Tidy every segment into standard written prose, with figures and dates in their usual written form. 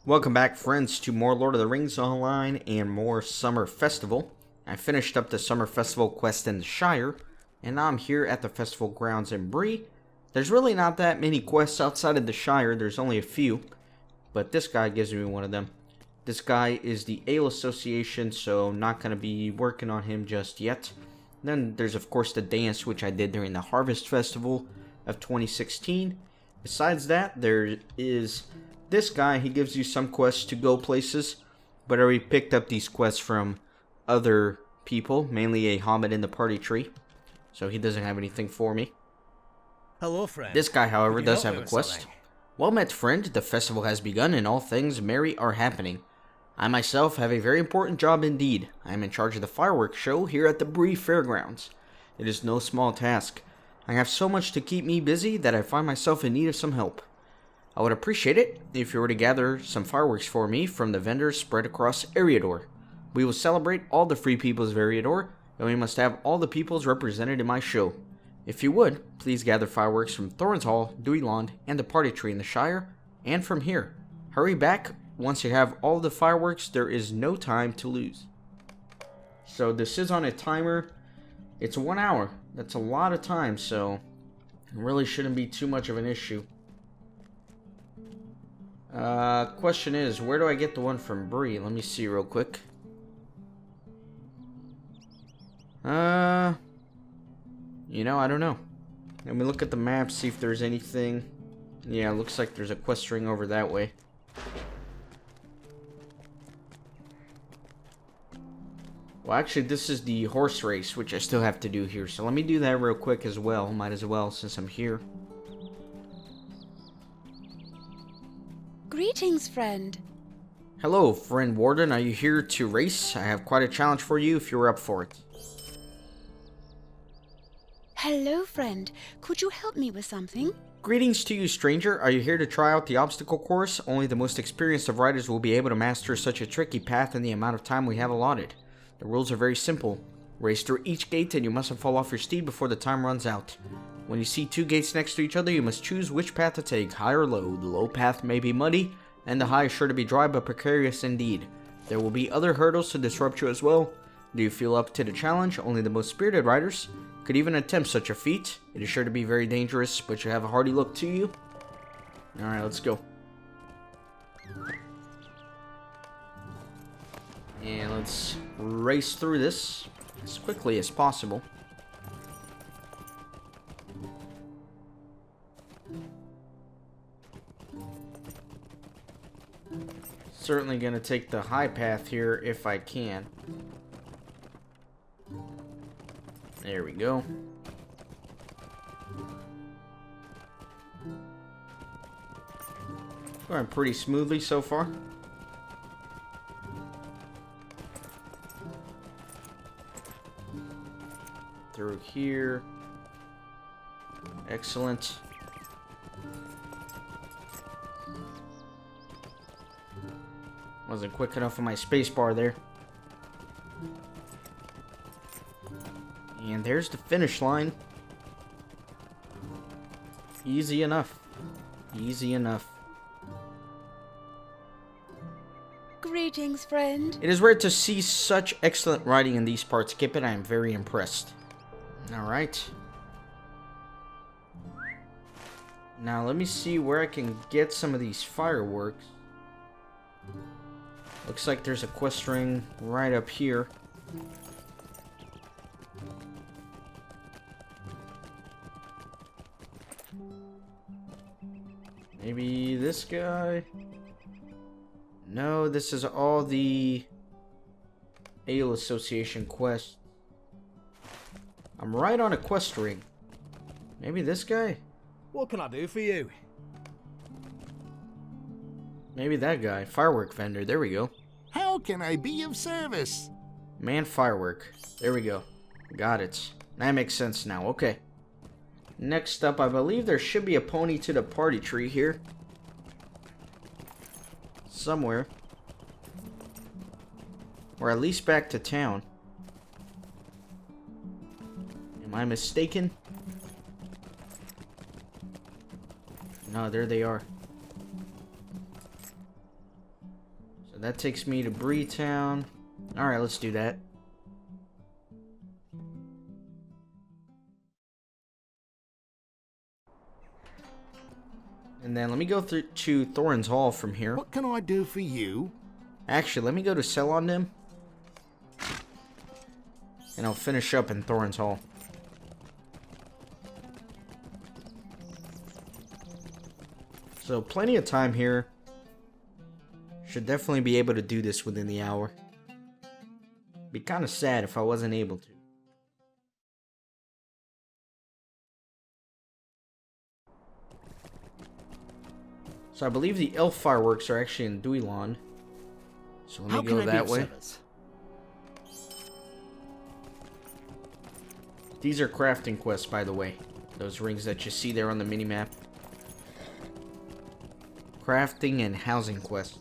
Welcome back, friends, to more Lord of the Rings Online and more Summer Festival. I finished up the Summer Festival quest in the Shire, and now I'm here at the festival grounds in Bree. There's really not that many quests outside of the Shire, there's only a few, but this guy gives me one of them. This guy is the Ale Association, so not going to be working on him just yet. Then there's of course the dance, which I did during the Harvest Festival of 2016. Besides that, there is this guy. He gives you some quests to go places, but I already picked up these quests from other people, mainly a hobbit in the party tree, so he doesn't have anything for me. Hello, friend. This guy, however, does have a quest. Something? Well met, friend. The festival has begun and all things merry are happening. I myself have a very important job indeed. I am in charge of the fireworks show here at the Bree Fairgrounds. It is no small task. I have so much to keep me busy that I find myself in need of some help. I would appreciate it if you were to gather some fireworks for me from the vendors spread across Eriador. We will celebrate all the free peoples of Eriador, and we must have all the peoples represented in my show. If you would, please gather fireworks from Thorns Hall, Deweyland, and the Party Tree in the Shire, and from here. Hurry back. Once you have all the fireworks, there is no time to lose. So this is on a timer. It's 1 hour. That's a lot of time, so it really shouldn't be too much of an issue. Question is, where do I get the one from Bree? Let me see real quick. I don't know. Let me look at the map, see if there's anything. Yeah, it looks like there's a quest ring over that way. Well, actually, this is the horse race, which I still have to do here. So let me do that real quick as well. Might as well, since I'm here. Greetings, friend. Hello, friend Warden. Are you here to race? I have quite a challenge for you if you're up for it. Hello, friend. Could you help me with something? Greetings to you, stranger. Are you here to try out the obstacle course? Only the most experienced of riders will be able to master such a tricky path in the amount of time we have allotted. The rules are very simple. Race through each gate and you mustn't fall off your steed before the time runs out. When you see two gates next to each other, you must choose which path to take, high or low. The low path may be muddy, and the high is sure to be dry but precarious indeed. There will be other hurdles to disrupt you as well. Do you feel up to the challenge? Only the most spirited riders could even attempt such a feat. It is sure to be very dangerous, but you have a hardy look to you. Alright, let's go. And let's race through this as quickly as possible. Certainly gonna take the high path here if I can. There we go. Going pretty smoothly so far. Through here. Excellent. Wasn't quick enough on my spacebar there. And there's the finish line. Easy enough. Easy enough. Greetings, friend. It is rare to see such excellent riding in these parts, Skip, and I am very impressed. Alright. Now let me see where I can get some of these fireworks. Looks like there's a quest ring right up here. Maybe this guy? No, this is all the Ale Association quests. I'm right on a quest ring. Maybe this guy? What can I do for you? Maybe that guy. Firework vendor. There we go. How can I be of service? Man firework. There we go. Got it. That makes sense now. Okay. Next up, I believe there should be a pony to the party tree here. Somewhere. Or at least back to town. Am I mistaken? No, there they are. So that takes me to Breetown. Alright, let's do that. And then let me go through to Thorin's Hall from here. What can I do for you? Actually, let me go to sell on them. And I'll finish up in Thorin's Hall. So plenty of time here. Should definitely be able to do this within the hour. Be kind of sad if I wasn't able to. So I believe the elf fireworks are actually in Duilan. So let me go that way. These are crafting quests, by the way. Those rings that you see there on the minimap. Crafting and housing quests.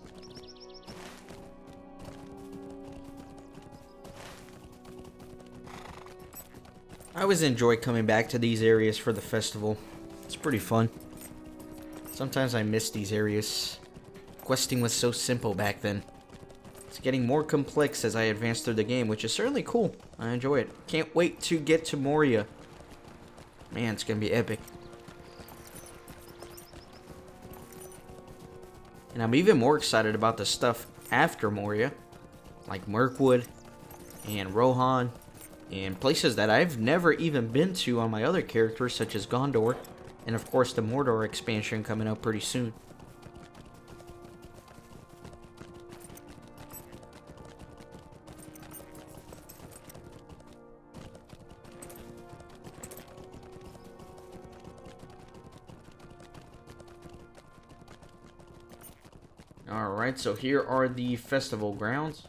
I always enjoy coming back to these areas for the festival. It's pretty fun. Sometimes I miss these areas. Questing was so simple back then. It's getting more complex as I advance through the game, which is certainly cool. I enjoy it. Can't wait to get to Moria. Man, it's gonna be epic. And I'm even more excited about the stuff after Moria. Like Mirkwood and Rohan. And places that I've never even been to on my other characters, such as Gondor. And of course the Mordor expansion coming out pretty soon. Alright, so here are the festival grounds.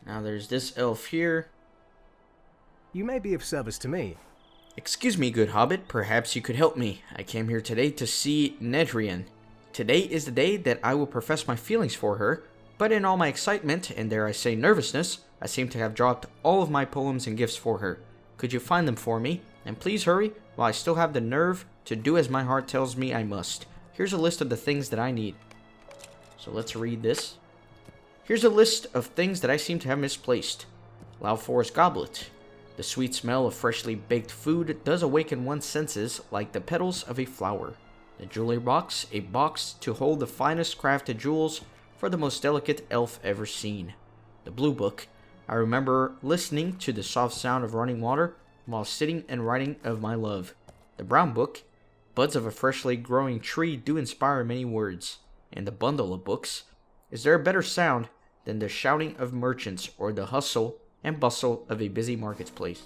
Now there's this elf here. You may be of service to me. Excuse me, good hobbit, perhaps you could help me. I came here today to see Nedrian. Today is the day that I will profess my feelings for her, but in all my excitement, and dare I say nervousness, I seem to have dropped all of my poems and gifts for her. Could you find them for me? And please hurry, while I still have the nerve to do as my heart tells me I must. Here's a list of the things that I need. So let's read this. Here's a list of things that I seem to have misplaced. Loud Forest Goblet. The sweet smell of freshly baked food does awaken one's senses like the petals of a flower. The jewelry box, a box to hold the finest crafted jewels for the most delicate elf ever seen. The blue book. I remember listening to the soft sound of running water while sitting and writing of my love. The brown book. Buds of a freshly growing tree do inspire many words. And the bundle of books. Is there a better sound than the shouting of merchants or the hustle and bustle of a busy marketplace?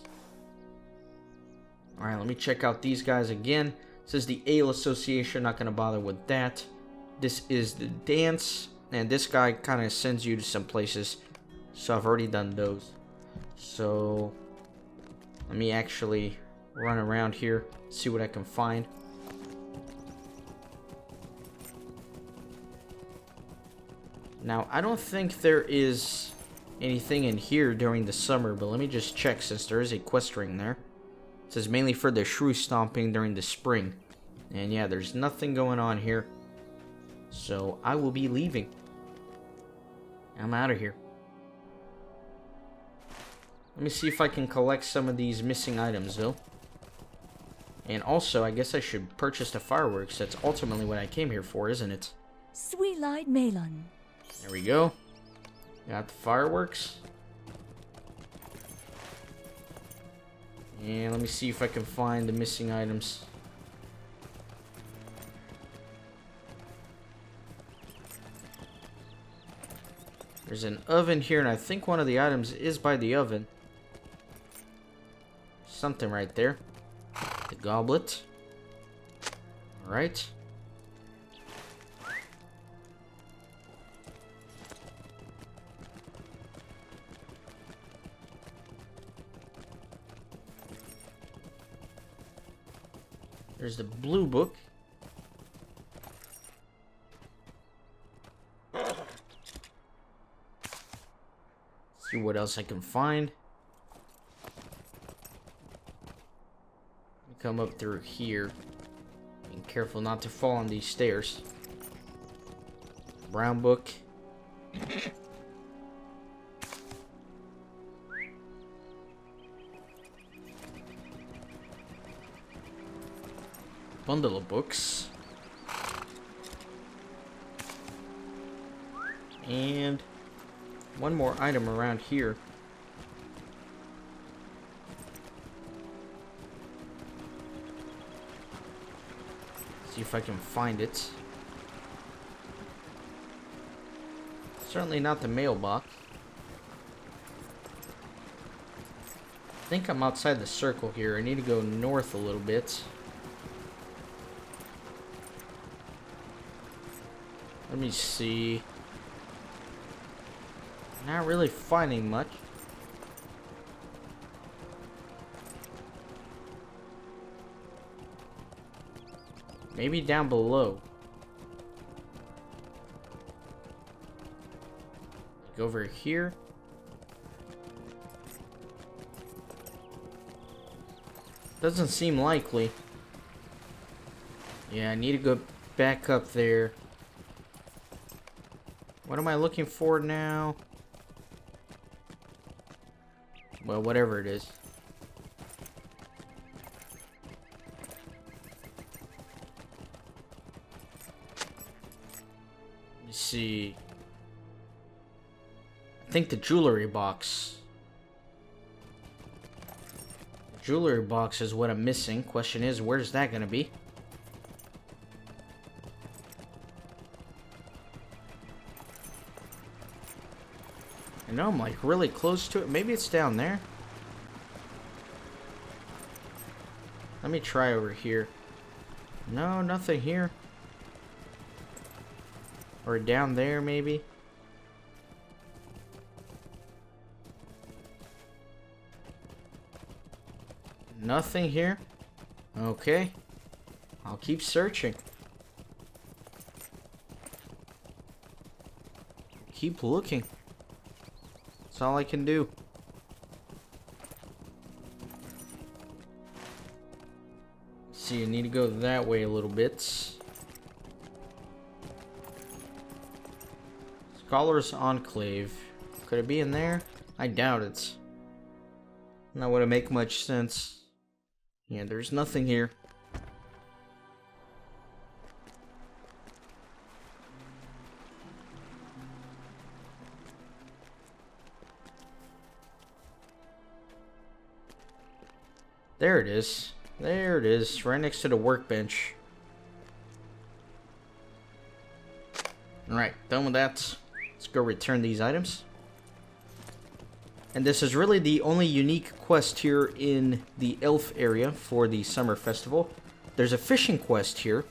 Alright, let me check out these guys again. This is the Ale Association, not going to bother with that. This is the dance, and this guy kind of sends you to some places, so I've already done those. So, let me actually run around here, see what I can find. Now, I don't think there is anything in here during the summer, but let me just check since there is a quest ring there. It says mainly for the shrew stomping during the spring. And yeah, there's nothing going on here. So I will be leaving. I'm out of here. Let me see if I can collect some of these missing items though. And also, I guess I should purchase the fireworks. That's ultimately what I came here for, isn't it? Sweet-light melon. There we go. Got the fireworks. And let me see if I can find the missing items. There's an oven here, and I think one of the items is by the oven. Something right there. The goblet. Alright. There's the blue book. See what else I can find. Come up through here. Being careful not to fall on these stairs. Brown book. Bundle of books. And one more item around here. See if I can find it. Certainly not the mailbox. I think I'm outside the circle here. I need to go north a little bit. Let me see. Not really finding much. Maybe down below. Go over here. Doesn't seem likely. Yeah, I need to go back up there. What am I looking for now? Well, whatever it is. Let me see. I think the jewelry box. The jewelry box is what I'm missing. Question is, where's that gonna be? I know I'm like really close to it. Maybe it's down there. Let me try over here. No, nothing here. Or down there maybe. Nothing here. Okay. I'll keep searching. Keep looking. That's all I can do. See, I need to go that way a little bit. Scholar's Enclave. Could it be in there? I doubt it. That wouldn't make much sense. Yeah, there's nothing here. There it is. There it is, right next to the workbench. Alright, done with that. Let's go return these items. And this is really the only unique quest here in the elf area for the summer festival. There's a fishing quest here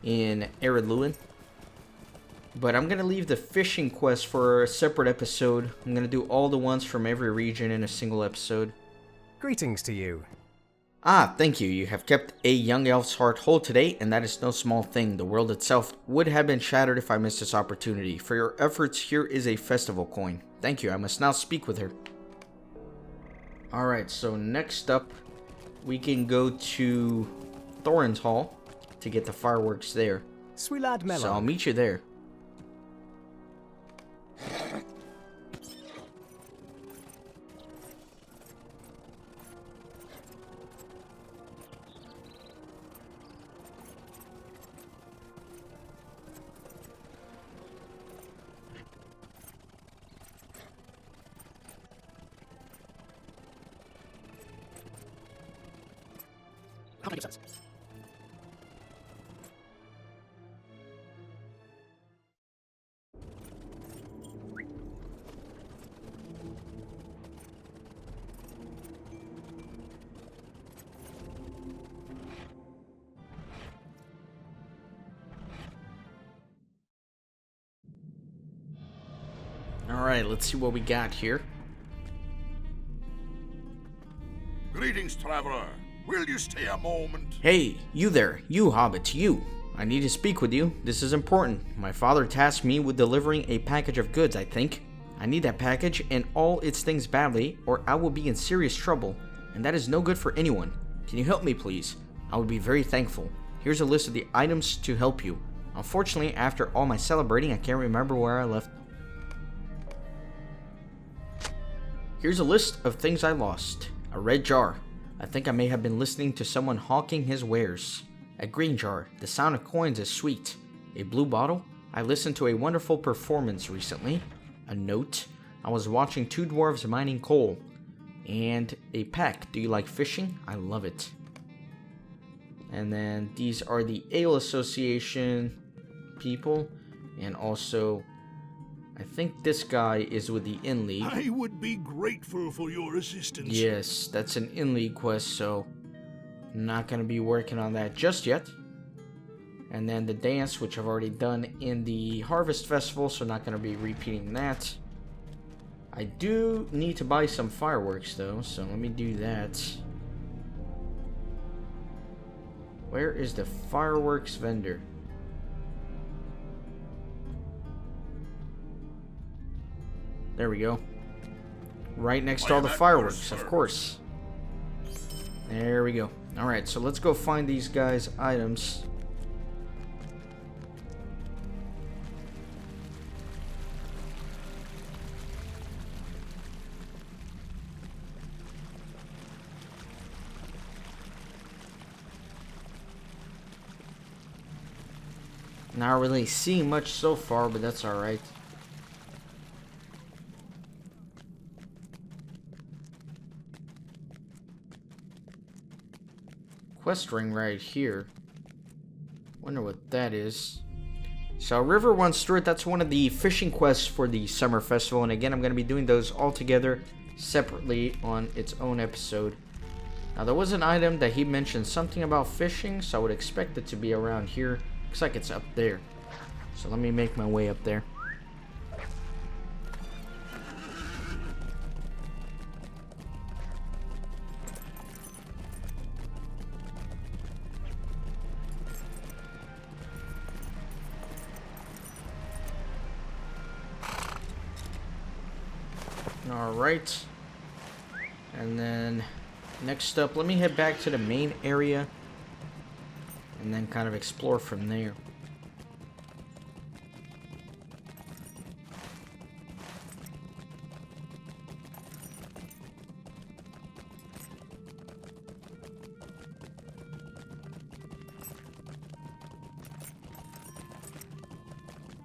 in Eredluin. But I'm going to leave the fishing quest for a separate episode. I'm going to do all the ones from every region in a single episode. Greetings to you. Ah, thank you. You have kept a young elf's heart whole today, and that is no small thing. The world itself would have been shattered if I missed this opportunity. For your efforts, here is a festival coin. Thank you. I must now speak with her. Alright, so next up, we can go to Thorin's Hall to get the fireworks there. Swilad Melon. So I'll meet you there. Alright, let's see what we got here. Greetings, traveler. Will you stay a moment? Hey, you there. You, hobbit, you. I need to speak with you. This is important. My father tasked me with delivering a package of goods, I think. I need that package and all its things badly, or I will be in serious trouble. And that is no good for anyone. Can you help me, please? I would be very thankful. Here's a list of the items to help you. Unfortunately, after all my celebrating, I can't remember where I left. Here's a list of things I lost. A red jar. I think I may have been listening to someone hawking his wares. A green jar. The sound of coins is sweet. A blue bottle. I listened to a wonderful performance recently. A note. I was watching two dwarves mining coal. And a pack. Do you like fishing? I love it. And then these are the Ale Association people. And also, I think this guy is with the Inn League. I would be grateful for your assistance. Yes, that's an Inn League quest, so I'm not going to be working on that just yet. And then the dance, which I've already done in the Harvest Festival, so not going to be repeating that. I do need to buy some fireworks, though, so let me do that. Where is the fireworks vendor? There we go. Right next to all the fireworks, of course. There we go. Alright, so let's go find these guys' items. Not really seeing much so far, but that's alright. Quest ring right here. Wonder what that is. So River Once Through It, that's one of the fishing quests for the Summer Festival. And again, I'm going to be doing those all together separately on its own episode. Now there was an item that he mentioned something about fishing, so I would expect it to be around here. Looks like it's up there. So let me make my way up there. Alright. And then next up, let me head back to the main area and then kind of explore from there.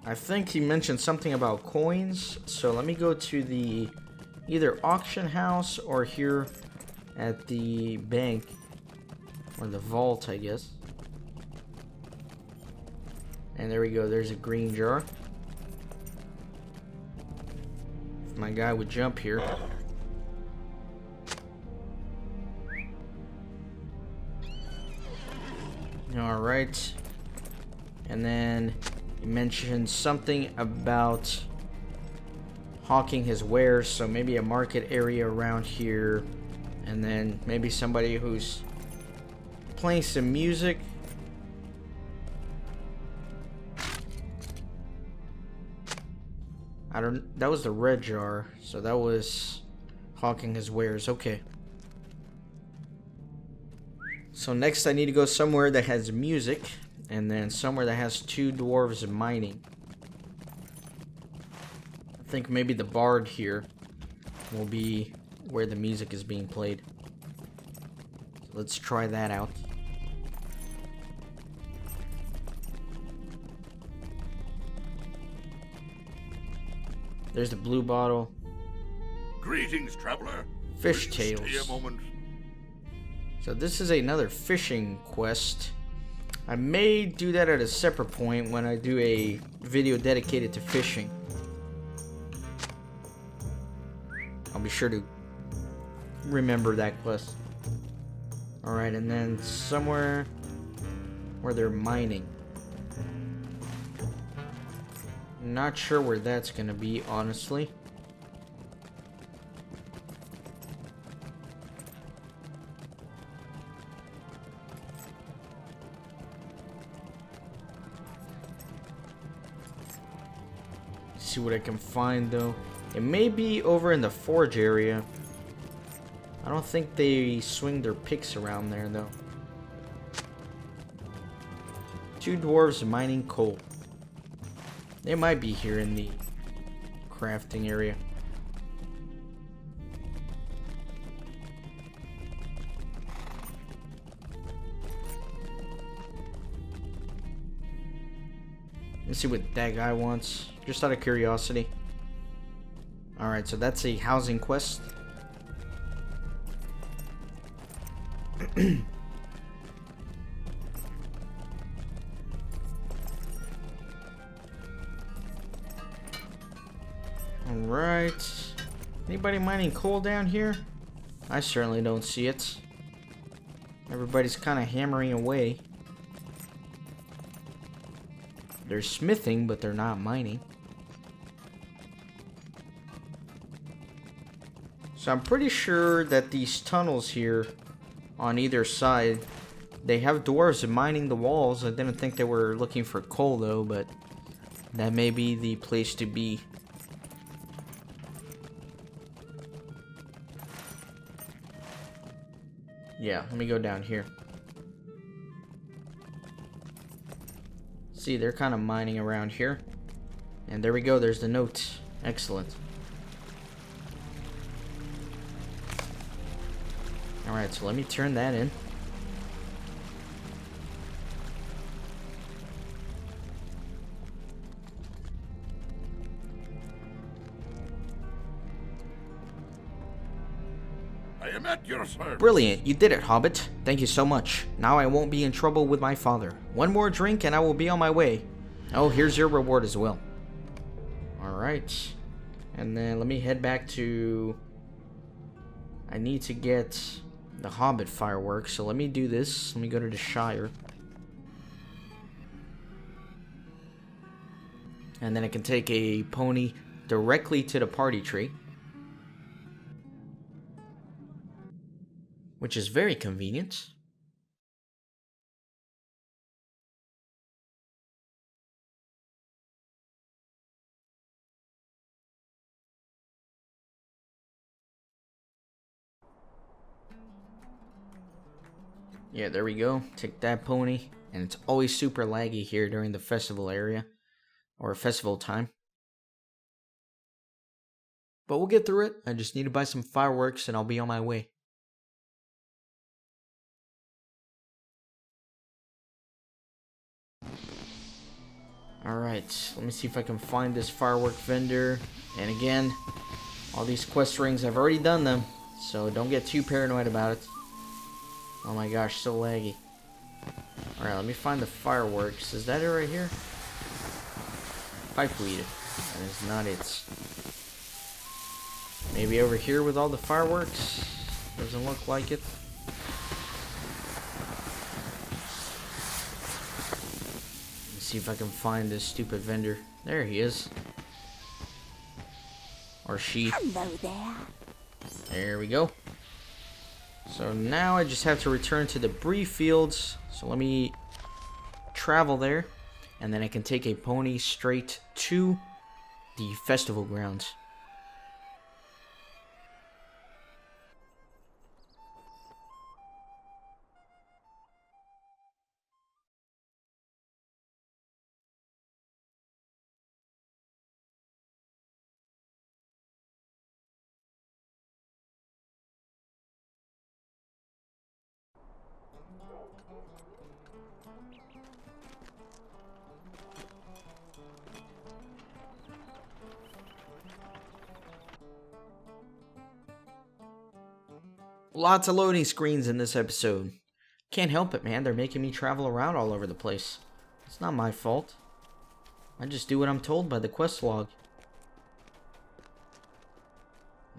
I think he mentioned something about coins, so let me go to the either auction house or here at the bank or the vault, I guess. And there we go, there's a green jar. If my guy would jump here. Alright. And then he mentioned something about hawking his wares, so maybe a market area around here. And then maybe somebody who's playing some music. That was the red jar, so that was hawking his wares. Okay. So next I need to go somewhere that has music, and then somewhere that has two dwarves mining. I think maybe the bard here will be where the music is being played. So let's try that out. There's the blue bottle. Greetings, traveler. Fish Will you tails. stay a moment? So this is another fishing quest. I may do that at a separate point when I do a video dedicated to fishing. I'll be sure to remember that quest. Alright, and then somewhere where they're mining. Not sure where that's gonna be, honestly. See what I can find though. It may be over in the forge area. I don't think they swing their picks around there though. 2 dwarves mining coal. They might be here in the crafting area. Let's see what that guy wants, just out of curiosity. Alright, so that's a housing quest. Alright. Anybody mining coal down here? I certainly don't see it. Everybody's kind of hammering away. They're smithing, but they're not mining. So I'm pretty sure that these tunnels here on either side, they have dwarves mining the walls. I didn't think they were looking for coal though, but that may be the place to be. Yeah, let me go down here. See, they're kind of mining around here. And there we go, there's the note. Excellent. Alright, so let me turn that in. I am at your service. Brilliant, you did it, Hobbit. Thank you so much. Now I won't be in trouble with my father. One more drink and I will be on my way. Oh, here's your reward as well. Alright. And then let me head back to... I need to get the Hobbit fireworks, so let me do this. Let me go to the Shire. And then I can take a pony directly to the party tree. Which is very convenient. Yeah, there we go. Take that pony. And it's always super laggy here during the festival area. Or festival time. But we'll get through it. I just need to buy some fireworks and I'll be on my way. Alright, let me see if I can find this firework vendor. And again, all these quest rings, I've already done them. So don't get too paranoid about it. Oh my gosh, so laggy. Alright, let me find the fireworks. Is that it right here? Pipeweed. That is not it. Maybe over here with all the fireworks? Doesn't look like it. Let's see if I can find this stupid vendor. There he is. Or she. Hello there. There we go. So now I just have to return to the Bree Fields. So let me travel there. And then I can take a pony straight to the festival grounds. Lots of loading screens in this episode. Can't help it, man. They're making me travel around all over the place. It's not my fault. I just do what I'm told by the quest log.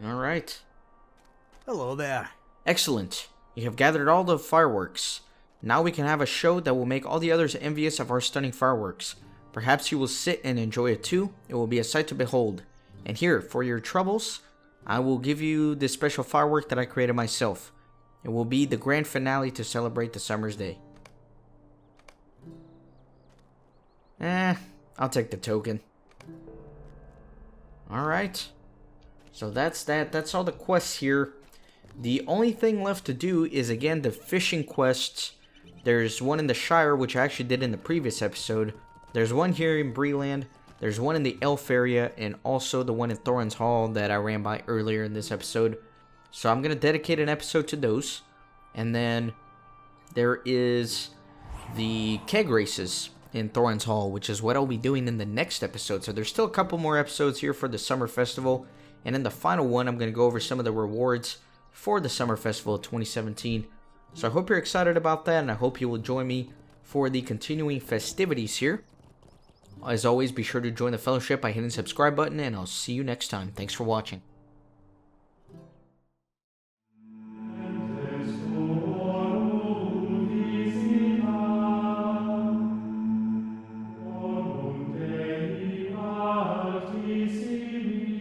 Alright. Hello there. Excellent. You have gathered all the fireworks. Now we can have a show that will make all the others envious of our stunning fireworks. Perhaps you will sit and enjoy it too. It will be a sight to behold. And here, for your troubles, I will give you this special firework that I created myself. It will be the grand finale to celebrate the summer's day. I'll take the token. Alright. So that's that. That's all the quests here. The only thing left to do is, again, the fishing quests There's one in the Shire, which I actually did in the previous episode. There's one here in Breeland. There's one in the Elf area, and also the one in Thorin's Hall that I ran by earlier in this episode. So I'm going to dedicate an episode to those. And then there is the keg races in Thorin's Hall, which is what I'll be doing in the next episode. So there's still a couple more episodes here for the Summer Festival. And in the final one, I'm going to go over some of the rewards for the Summer Festival of 2017. So I hope you're excited about that, and I hope you will join me for the continuing festivities here. As always, be sure to join the fellowship by hitting the subscribe button, and I'll see you next time. Thanks for watching. See me.